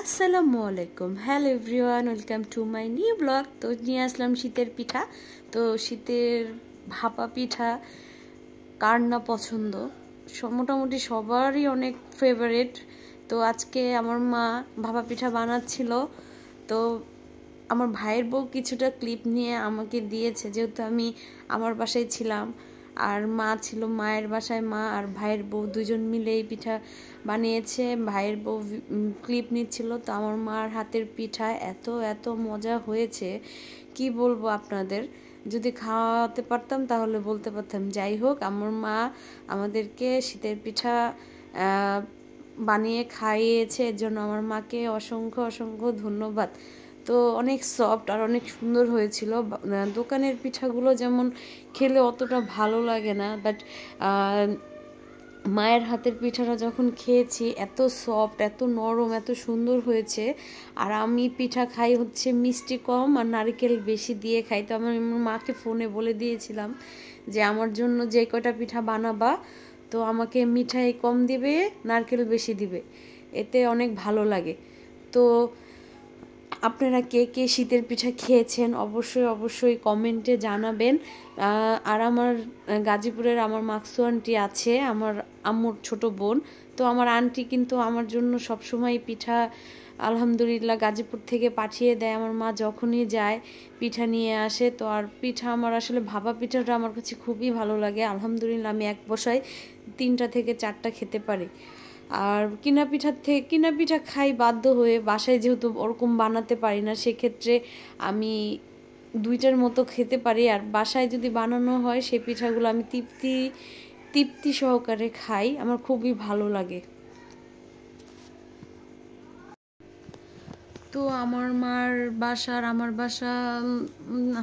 আসসালামু আলাইকুম, hello everyone, welcome to my new blog. তো নিয়ে আসলাম শীতের পিঠা। তো শীতের ভাপা পিঠা কার না পছন্দ, মোটামুটি সবারই অনেক ফেভারিট। তো আজকে আমার মা ভাপা পিঠা বানাচ্ছিল। তো আমার ভাইয়ের বউ কিছুটা ক্লিপ নিয়ে আমাকে দিয়েছে, যেহেতু আমি আমার বাসায় ছিলাম আর মা ছিল মায়ের বাসায়। মা আর ভাইয়ের বউ দুজন মিলে এই পিঠা বানিয়েছে। ভাইয়ের বউ ক্লিপ নিচ্ছিল। তো আমার মার হাতের পিঠা এত এত মজা হয়েছে, কি বলবো আপনাদের। যদি খাওয়াতে পারতাম তাহলে বলতে পারতাম। যাই হোক, আমার মা আমাদেরকে শীতের পিঠা বানিয়ে খাইয়েছে, এর জন্য আমার মাকে অসংখ্য অসংখ্য ধন্যবাদ। তো অনেক সফট আর অনেক সুন্দর হয়েছিল। দোকানের পিঠাগুলো যেমন খেলে অতটা ভালো লাগে না, বাট মায়ের হাতের পিঠাটা যখন খেয়েছি এত সফট, এত নরম, এত সুন্দর হয়েছে। আর আমি পিঠা খাই হচ্ছে মিষ্টি কম আর নারকেল বেশি দিয়ে খাই। তো আমার মাকে ফোনে বলে দিয়েছিলাম যে আমার জন্য যে কয়টা পিঠা বানাবা, তো আমাকে মিঠাই কম দিবে, নারকেল বেশি দিবে, এতে অনেক ভালো লাগে। তো আপনারা কে কে শীতের পিঠা খেয়েছেন অবশ্যই অবশ্যই কমেন্টে জানাবেন। আর আমার গাজীপুরের আমার মাকসু আন্টি আছে, আমার আম্মুর ছোট বোন। তো আমার আন্টি কিন্তু আমার জন্য সবসময় পিঠা আলহামদুলিল্লাহ গাজীপুর থেকে পাঠিয়ে দেয়। আমার মা যখনই যায় পিঠা নিয়ে আসে। তো আর পিঠা আমার আসলে ভাপা পিঠাটা আমার কাছে খুবই ভালো লাগে। আলহামদুলিল্লাহ আমি এক বসায় 3টা থেকে 4টা খেতে পারি। আর কিনা পিঠা খাই বাধ্য হয়ে, বাসায় যেহেতু ওরকম বানাতে পারি না, সেক্ষেত্রে আমি 2টার মতো খেতে পারি। আর বাসায় যদি বানানো হয় সেই পিঠাগুলো আমি তৃপ্তি সহকারে খাই, আমার খুবই ভালো লাগে। তো আমার মার আমার বাসা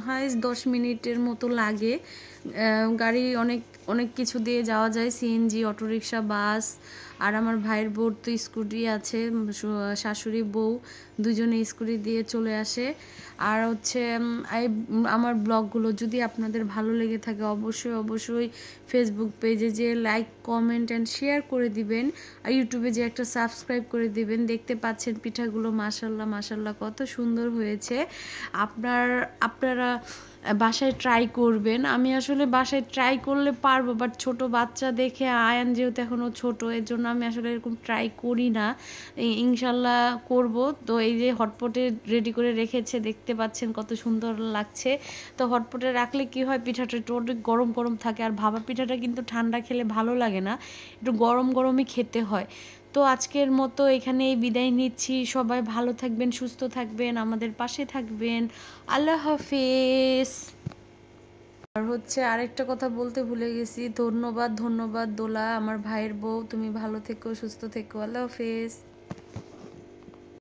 হাইস্ট 10 মিনিটের মতো লাগে। গাড়ি অনেক অনেক কিছু দিয়ে যাওয়া যায়, সিএনজি, অটোরিকশা, বাস। আর আমার ভাইয়ের বউর তো স্কুটি আছে, শাশুড়ি বউ দুজনে স্কুটি দিয়ে চলে আসে। আর হচ্ছে আমার ব্লগগুলো যদি আপনাদের ভালো লেগে থাকে অবশ্যই অবশ্যই ফেসবুক পেজে যে লাইক, কমেন্ট অ্যান্ড শেয়ার করে দিবেন। আর ইউটিউবে যে একটা সাবস্ক্রাইব করে দিবেন। দেখতে পাচ্ছেন পিঠাগুলো মাশাল্লাহ মাশাল্লাহ কত সুন্দর হয়েছে। আপনারা বাসায় ট্রাই করবেন। আমি আসলে বাসায় ট্রাই করলে পারবো, বাট ছোট বাচ্চা দেখে, আয়ান যেহেতু এখনও ছোট, এর জন্য আমি আসলে এরকম ট্রাই করি না। ইনশাল্লাহ করব। তো এই যে হটপটে রেডি করে রেখেছে, দেখতে পাচ্ছেন কত সুন্দর লাগছে। তো হটপটে রাখলে কি হয়, পিঠাটা একটু অনেক গরম গরম থাকে। আর ভাপা পিঠাটা কিন্তু ঠান্ডা খেলে ভালো লাগে না, একটু গরম গরমই খেতে হয়। তো আজকের মতো এখানেই বিদায় নিচ্ছি। সবাই ভালো থাকবেন, সুস্থ থাকবেন, আমাদের পাশে থাকবেন। আল্লাহ হাফেজ। আর হচ্ছে আরেকটা কথা বলতে ভুলে গেছি, ধন্যবাদ ধন্যবাদ দোলা, আমার ভাইয়ের বউ, তুমি ভালো থেকো, সুস্থ থেকো। আল্লাহ হাফেজ।